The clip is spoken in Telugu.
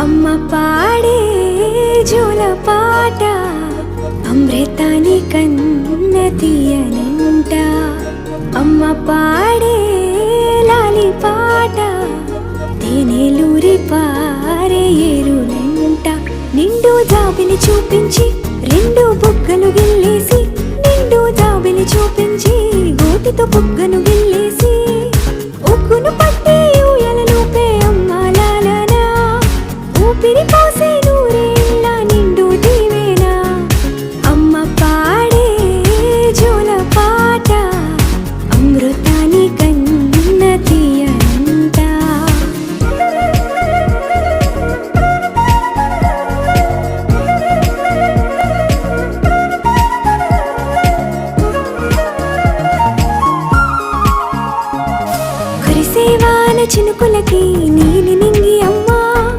అమ్మ పాడే జోల పాట అమృతాని కన్న తీయనంట. అమ్మ పాడే లాలి పాట తేనెలూరి పారే ఏరులంట. నిండు జాబిని చూపించి రెండు బుగ్గలు గిల్లేసి, నిండు జాబిని చూపించి గోటితో బుగ్గను